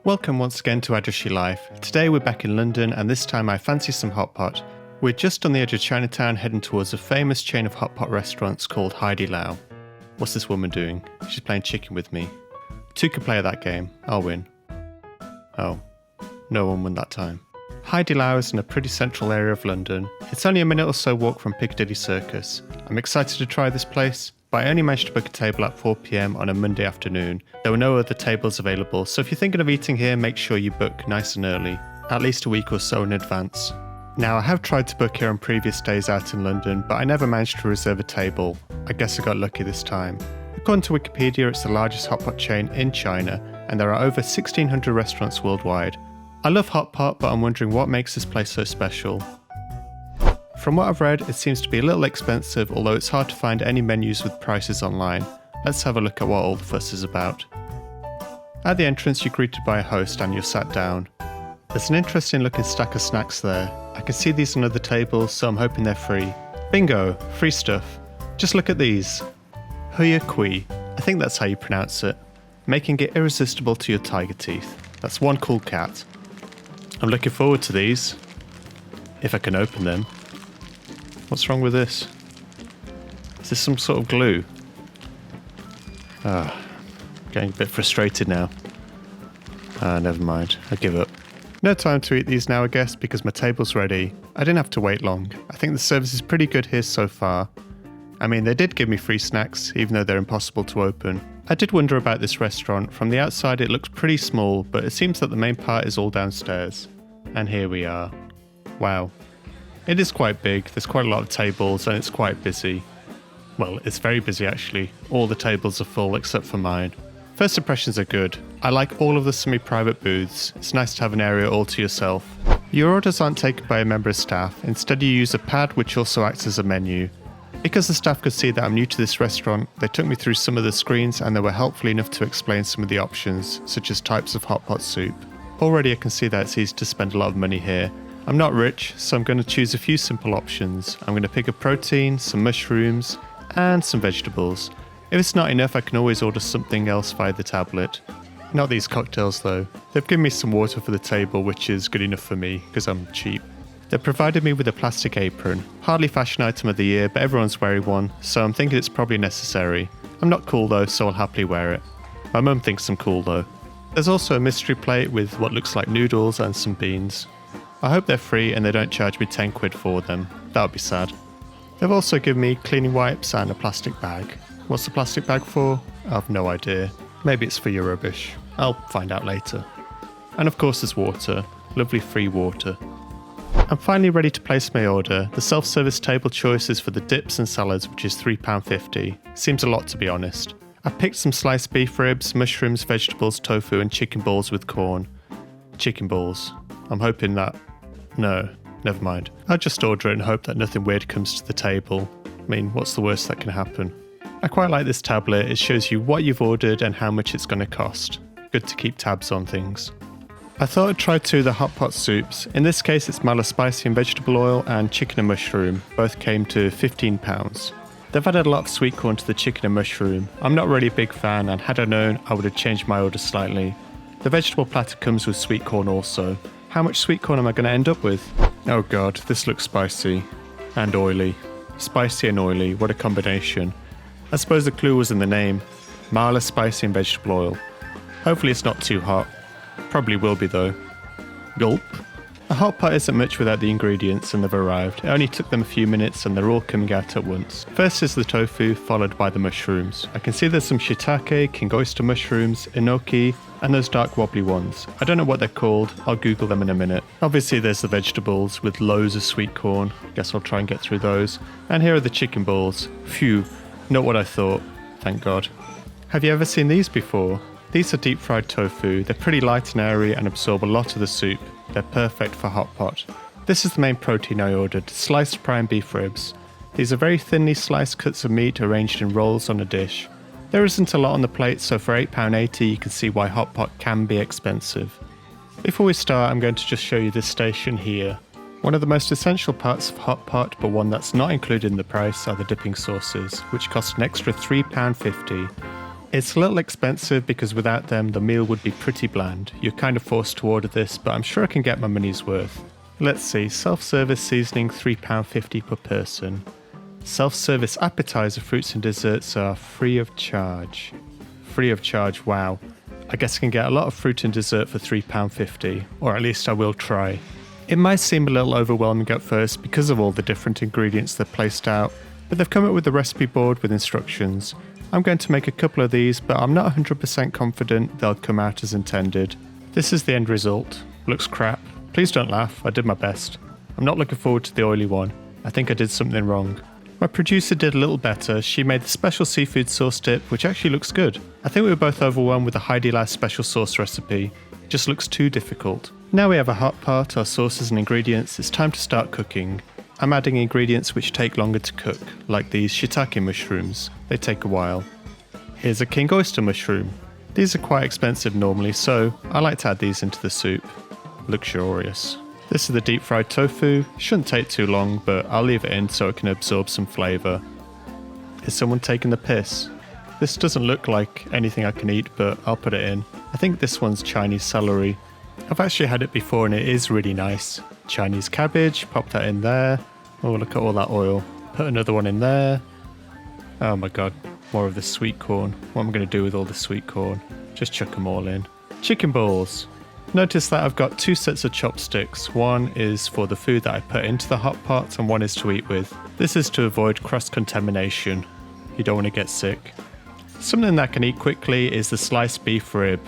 Welcome once again to ajeossilife. Today we're back in London and this time I fancy some hot pot. We're just on the edge of Chinatown heading towards a famous chain of hot pot restaurants called Haidilao. What's this woman doing? She's playing chicken with me. Two can play that game. I'll win. Oh, no one won that time. Haidilao is in a pretty central area of London. It's only a minute or so walk from Piccadilly Circus. I'm excited to try this place, but I only managed to book a table at 4 PM on a Monday afternoon. There were no other tables available, so if you're thinking of eating here, make sure you book nice and early, at least a week or so in advance. Now, I have tried to book here on previous days out in London, but I never managed to reserve a table. I guess I got lucky this time. According to Wikipedia, it's the largest hot pot chain in China, and there are over 1,600 restaurants worldwide. I love hot pot, but I'm wondering what makes this place so special. From what I've read, it seems to be a little expensive, although it's hard to find any menus with prices online. Let's have a look at what all the fuss is about. At the entrance, you're greeted by a host and you're sat down. There's an interesting looking stack of snacks there. I can see these on other tables, so I'm hoping they're free. Bingo! Free stuff. Just look at these. Huya Kui. I think that's how you pronounce it. Making it irresistible to your tiger teeth. That's one cool cat. I'm looking forward to these. If I can open them. What's wrong with this? Is this some sort of glue? Getting a bit frustrated now. Never mind. I give up. No time to eat these now, I guess, because my table's ready. I didn't have to wait long. I think the service is pretty good here so far. I mean, they did give me free snacks, even though they're impossible to open. I did wonder about this restaurant. From the outside it looks pretty small, but it seems that the main part is all downstairs. And here we are. Wow. It is quite big, there's quite a lot of tables and it's quite busy. Well, it's very busy actually. All the tables are full except for mine. First impressions are good. I like all of the semi-private booths. It's nice to have an area all to yourself. Your orders aren't taken by a member of staff. Instead you use a pad which also acts as a menu. Because the staff could see that I'm new to this restaurant, they took me through some of the screens and they were helpful enough to explain some of the options, such as types of hot pot soup. Already I can see that it's easy to spend a lot of money here. I'm not rich, so I'm going to choose a few simple options. I'm going to pick a protein, some mushrooms, and some vegetables. If it's not enough, I can always order something else via the tablet. Not these cocktails though. They've given me some water for the table, which is good enough for me, because I'm cheap. They provided me with a plastic apron. Hardly fashion item of the year, but everyone's wearing one, so I'm thinking it's probably necessary. I'm not cool though, so I'll happily wear it. My mum thinks I'm cool though. There's also a mystery plate with what looks like noodles and some beans. I hope they're free and they don't charge me 10 quid for them. That would be sad. They've also given me cleaning wipes and a plastic bag. What's the plastic bag for? I've no idea. Maybe it's for your rubbish. I'll find out later. And of course there's water. Lovely free water. I'm finally ready to place my order. The self-service table choice is for the dips and salads, which is £3.50. Seems a lot to be honest. I picked some sliced beef ribs, mushrooms, vegetables, tofu and chicken balls with corn. Chicken balls. I'm hoping that... No, never mind. I'll just order it and hope that nothing weird comes to the table. I mean, what's the worst that can happen? I quite like this tablet. It shows you what you've ordered and how much it's going to cost. Good to keep tabs on things. I thought I'd try two of the hot pot soups. In this case it's mala spicy and vegetable oil and chicken and mushroom. Both came to £15. They've added a lot of sweet corn to the chicken and mushroom. I'm not really a big fan and had I known I would have changed my order slightly. The vegetable platter comes with sweet corn also. How much sweet corn am I going to end up with? Oh god, this looks spicy. And oily. Spicy and oily, what a combination. I suppose the clue was in the name. Mala spicy and vegetable oil. Hopefully it's not too hot. Probably will be though. Gulp. A hot pot isn't much without the ingredients and they've arrived. It only took them a few minutes and they're all coming out at once. First is the tofu, followed by the mushrooms. I can see there's some shitake, king oyster mushrooms, enoki, and those dark wobbly ones. I don't know what they're called, I'll Google them in a minute. Obviously there's the vegetables with loads of sweet corn. Guess I'll try and get through those. And here are the chicken balls. Phew, not what I thought, thank God. Have you ever seen these before? These are deep fried tofu. They're pretty light and airy and absorb a lot of the soup. They're perfect for hot pot. This is the main protein I ordered, sliced prime beef ribs. These are very thinly sliced cuts of meat arranged in rolls on a dish. There isn't a lot on the plate, so for £8.80 you can see why hot pot can be expensive. Before we start, I'm going to just show you this station here. One of the most essential parts of hot pot, but one that's not included in the price, are the dipping sauces, which cost an extra £3.50. It's a little expensive because without them the meal would be pretty bland. You're kind of forced to order this, but I'm sure I can get my money's worth. Let's see, self-service seasoning £3.50 per person. Self-service appetizer fruits and desserts are free of charge. Free of charge, wow. I guess I can get a lot of fruit and dessert for £3.50, or at least I will try. It might seem a little overwhelming at first because of all the different ingredients they've placed out, but they've come up with a recipe board with instructions. I'm going to make a couple of these, but I'm not 100% confident they'll come out as intended. This is the end result. Looks crap. Please don't laugh, I did my best. I'm not looking forward to the oily one. I think I did something wrong. My producer did a little better. She made the special seafood sauce dip, which actually looks good. I think we were both overwhelmed with the Haidilao special sauce recipe. It just looks too difficult. Now we have a hot pot, our sauces and ingredients, it's time to start cooking. I'm adding ingredients which take longer to cook, like these shitake mushrooms. They take a while. Here's a king oyster mushroom. These are quite expensive normally, so I like to add these into the soup. Luxurious. This is the deep fried tofu. Shouldn't take too long, but I'll leave it in so it can absorb some flavour. Is someone taking the piss? This doesn't look like anything I can eat, but I'll put it in. I think this one's Chinese celery. I've actually had it before and it is really nice. Chinese cabbage, pop that in there. Oh, look at all that oil. Put another one in there. Oh my god, more of the sweet corn. What am I going to do with all the sweet corn? Just chuck them all in. Chicken balls. Notice that I've got two sets of chopsticks. One is for the food that I put into the hot pot and one is to eat with. This is to avoid cross-contamination. You don't want to get sick. Something that I can eat quickly is the sliced beef rib.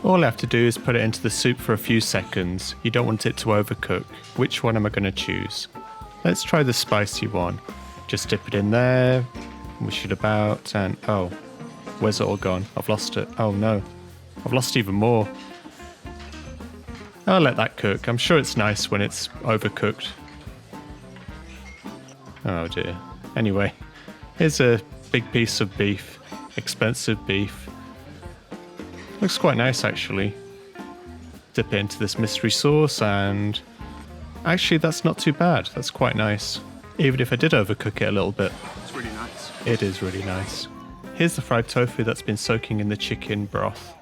All I have to do is put it into the soup for a few seconds. You don't want it to overcook. Which one am I going to choose? Let's try the spicy one. Just dip it in there, wish it about, and oh, where's it all gone? I've lost it. Oh no, I've lost even more. I'll let that cook. I'm sure it's nice when it's overcooked. Oh dear. Anyway, here's a big piece of beef. Expensive beef. Looks quite nice actually. Dip it into this mystery sauce and... Actually that's not too bad. That's quite nice. Even if I did overcook it a little bit. It's really nice. It is really nice. Here's the fried tofu that's been soaking in the chicken broth.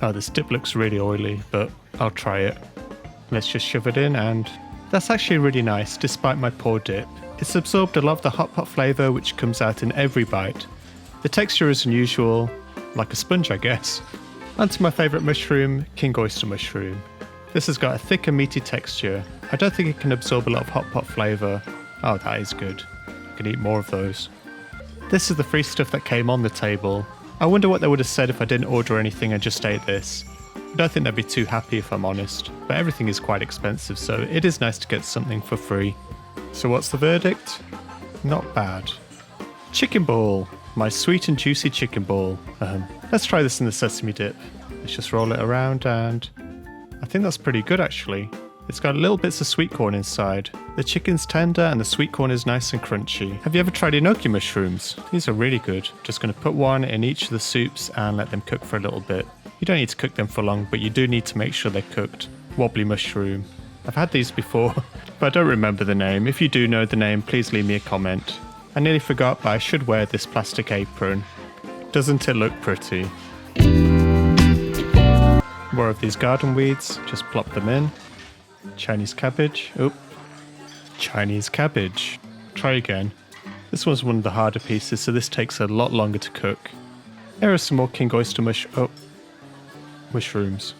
Oh, this dip looks really oily, but I'll try it. Let's just shove it in and... That's actually really nice, despite my poor dip. It's absorbed a lot of the hot pot flavour which comes out in every bite. The texture is unusual, like a sponge I guess. Onto my favourite mushroom, king oyster mushroom. This has got a thicker meaty texture. I don't think it can absorb a lot of hot pot flavour. Oh, that is good. I can eat more of those. This is the free stuff that came on the table. I wonder what they would have said if I didn't order anything and just ate this. I don't think they'd be too happy if I'm honest, but everything is quite expensive, so it is nice to get something for free. So what's the verdict? Not bad. Chicken ball. My sweet and juicy chicken ball. Let's try this in the sesame dip. Let's just roll it around and... I think that's pretty good actually. It's got little bits of sweet corn inside. The chicken's tender and the sweet corn is nice and crunchy. Have you ever tried enoki mushrooms? These are really good. Just going to put one in each of the soups and let them cook for a little bit. You don't need to cook them for long, but you do need to make sure they're cooked. Wobbly mushroom. I've had these before, but I don't remember the name. If you do know the name, please leave me a comment. I nearly forgot, but I should wear this plastic apron. Doesn't it look pretty? More of these garden weeds. Just plop them in. Chinese cabbage. Oop. Chinese cabbage. Try again. This one's one of the harder pieces, so this takes a lot longer to cook. Here are some more king oyster mushrooms.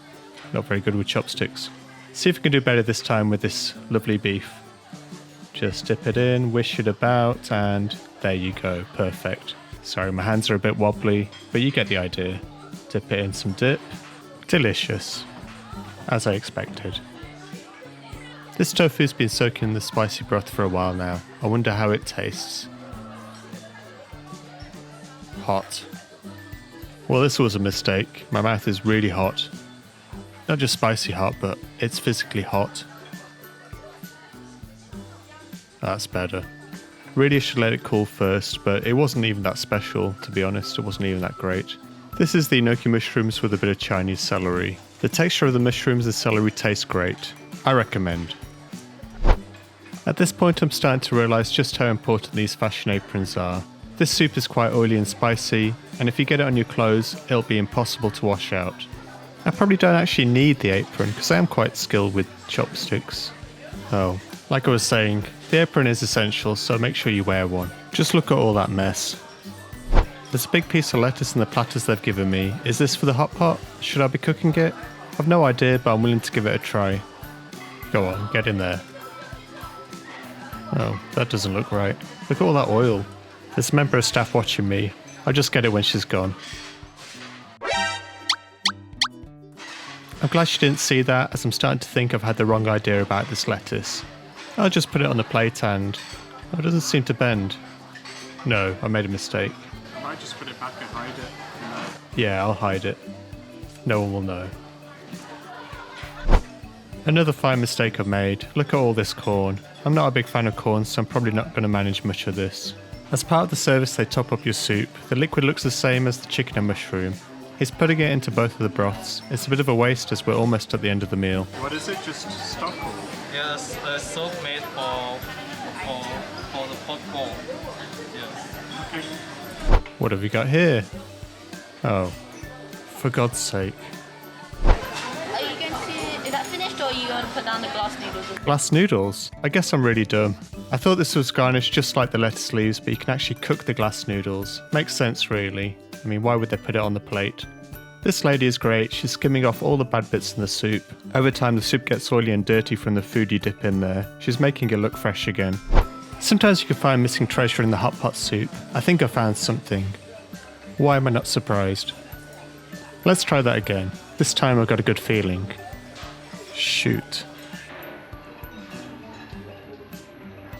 Not very good with chopsticks. See if we can do better this time with this lovely beef. Just dip it in, wish it about, and there you go. Perfect. Sorry, my hands are a bit wobbly, but you get the idea. Dip it in some dip. Delicious. As I expected. This tofu's been soaking in the spicy broth for a while now. I wonder how it tastes. Hot. Well, this was a mistake. My mouth is really hot. Not just spicy hot, but it's physically hot. That's better. Really should let it cool first, but it wasn't even that special, to be honest. It wasn't even that great. This is the enoki mushrooms with a bit of Chinese celery. The texture of the mushrooms and celery tastes great. I recommend. At this point I'm starting to realise just how important these fashion aprons are. This soup is quite oily and spicy. and if you get it on your clothes, it'll be impossible to wash out. I probably don't actually need the apron because I am quite skilled with chopsticks. Oh, like I was saying, the apron is essential, so make sure you wear one. Just look at all that mess. There's a big piece of lettuce in the platters they've given me. Is this for the hot pot? Should I be cooking it? I've no idea, but I'm willing to give it a try. Go on, get in there. Oh, that doesn't look right. Look at all that oil. There's a member of staff watching me. I'll just get it when she's gone. I'm glad she didn't see that, as I'm starting to think I've had the wrong idea about this lettuce. I'll just put it on the plate and... oh, it doesn't seem to bend. No, I made a mistake. I might just put it back and hide it. Yeah, I'll hide it. No one will know. Another fine mistake I've made. Look at all this corn. I'm not a big fan of corn, so I'm probably not going to manage much of this. As part of the service, they top up your soup. The liquid looks the same as the chicken and mushroom. He's putting it into both of the broths. It's a bit of a waste as we're almost at the end of the meal. What is it? Just stock? Yes, a soup made for the pot bowl. Yes. Okay. What have we got here? Oh, for God's sake. You going to, is that finished or are you going to put down the glass noodles? Glass noodles? I guess I'm really dumb. I thought this was garnished just like the lettuce leaves, but you can actually cook the glass noodles. Makes sense, really. I mean, why would they put it on the plate? This lady is great. She's skimming off all the bad bits in the soup. Over time, the soup gets oily and dirty from the food you dip in there. She's making it look fresh again. Sometimes you can find missing treasure in the hot pot soup. I think I found something. Why am I not surprised? Let's try that again. This time I've got a good feeling. Shoot.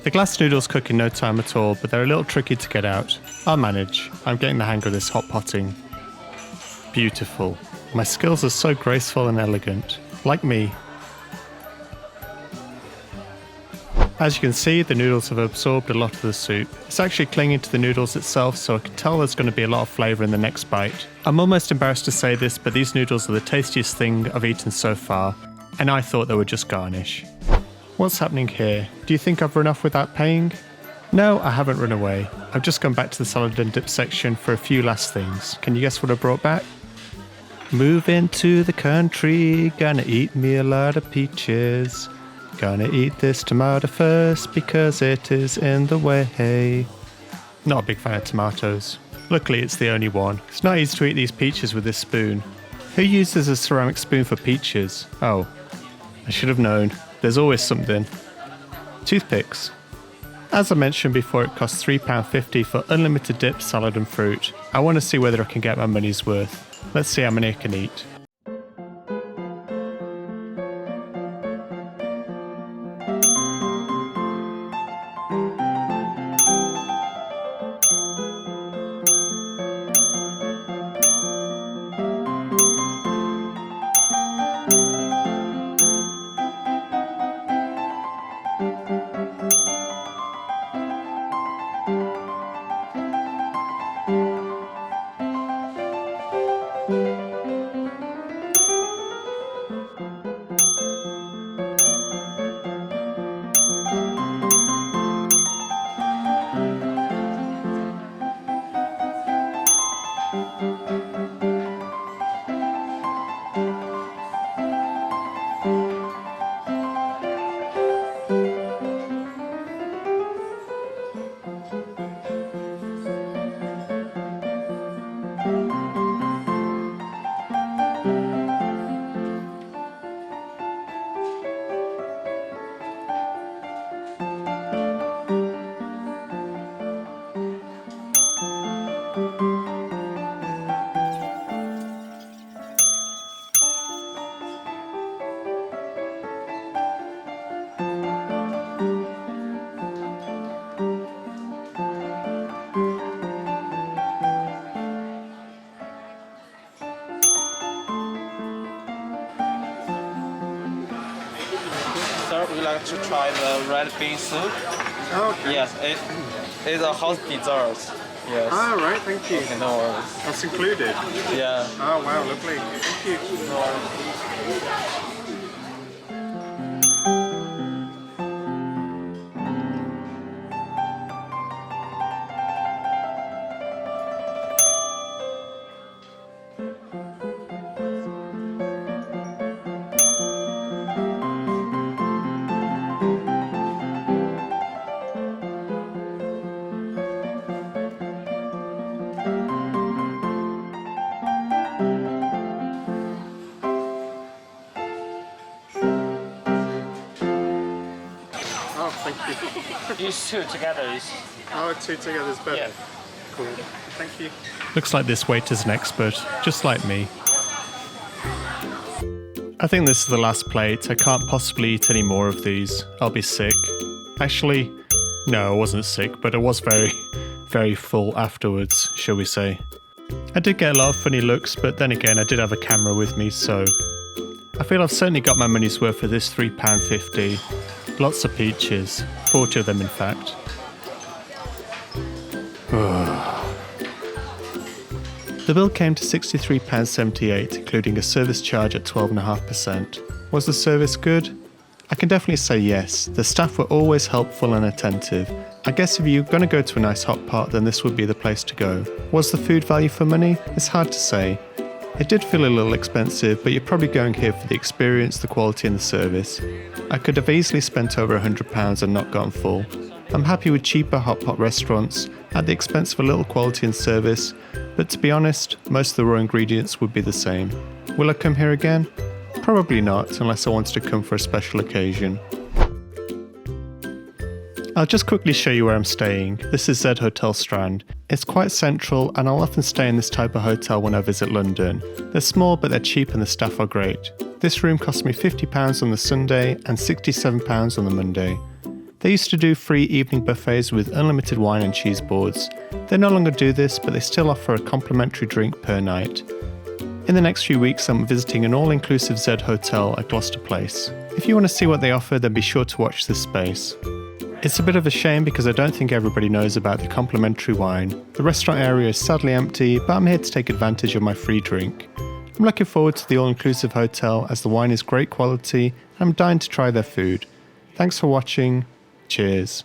The glass noodles cook in no time at all, but they're a little tricky to get out. I'll manage. I'm getting the hang of this hot potting. Beautiful. My skills are so graceful and elegant. Like me. As you can see, the noodles have absorbed a lot of the soup. It's actually clinging to the noodles itself, so I can tell there's going to be a lot of flavour in the next bite. I'm almost embarrassed to say this, but these noodles are the tastiest thing I've eaten so far, and I thought they were just garnish. What's happening here? Do you think I've run off without paying? No, I haven't run away. I've just gone back to the salad and dip section for a few last things. Can you guess what I brought back? Moving to the country, gonna eat me a lot of peaches. Gonna eat this tomato first because it is in the way. Not a big fan of tomatoes. Luckily it's the only one. It's not easy to eat these peaches with this spoon. Who uses a ceramic spoon for peaches? Oh, I should have known. There's always something. Toothpicks. As I mentioned before, it costs £3.50 for unlimited dip, salad and fruit. I want to see whether I can get my money's worth. Let's see how many I can eat. Sir, would you like to try the red bean soup? Okay. Yes, it is a hot dessert. Yes. All right, thank you. Okay, no worries. That's included. Yeah. Oh wow, lovely. Thank you. No worries. Thank you. These two together is Oh, two together is better. Yeah. Cool. Thank you. Looks like this waiter's an expert, just like me. I think this is the last plate. I can't possibly eat any more of these. I'll be sick. Actually, no, I wasn't sick, but I was very, very full afterwards, shall we say. I did get a lot of funny looks, but then again, I did have a camera with me, so I feel I've certainly got my money's worth for this £3.50. Lots of peaches, 40 of them in fact. The bill came to £63.78, including a service charge at 12.5%. Was the service good? I can definitely say yes. The staff were always helpful and attentive. I guess if you're going to go to a nice hot pot, then this would be the place to go. Was the food value for money? It's hard to say. It did feel a little expensive, but you're probably going here for the experience, the quality and the service. I could have easily spent over £100 and not gotten full. I'm happy with cheaper hot pot restaurants at the expense of a little quality and service, but to be honest, most of the raw ingredients would be the same. Will I come here again? Probably not, unless I wanted to come for a special occasion. I'll just quickly show you where I'm staying. This is Z Hotel Strand. It's quite central and I'll often stay in this type of hotel when I visit London. They're small but they're cheap and the staff are great. This room cost me £50 on the Sunday and £67 on the Monday. They used to do free evening buffets with unlimited wine and cheese boards. They no longer do this, but they still offer a complimentary drink per night. In the next few weeks, I'm visiting an all-inclusive Z Hotel at Gloucester Place. If you want to see what they offer, then be sure to watch this space. It's a bit of a shame because I don't think everybody knows about the complimentary wine. The restaurant area is sadly empty, but I'm here to take advantage of my free drink. I'm looking forward to the all-inclusive hotel as the wine is great quality and I'm dying to try their food. Thanks for watching. Cheers.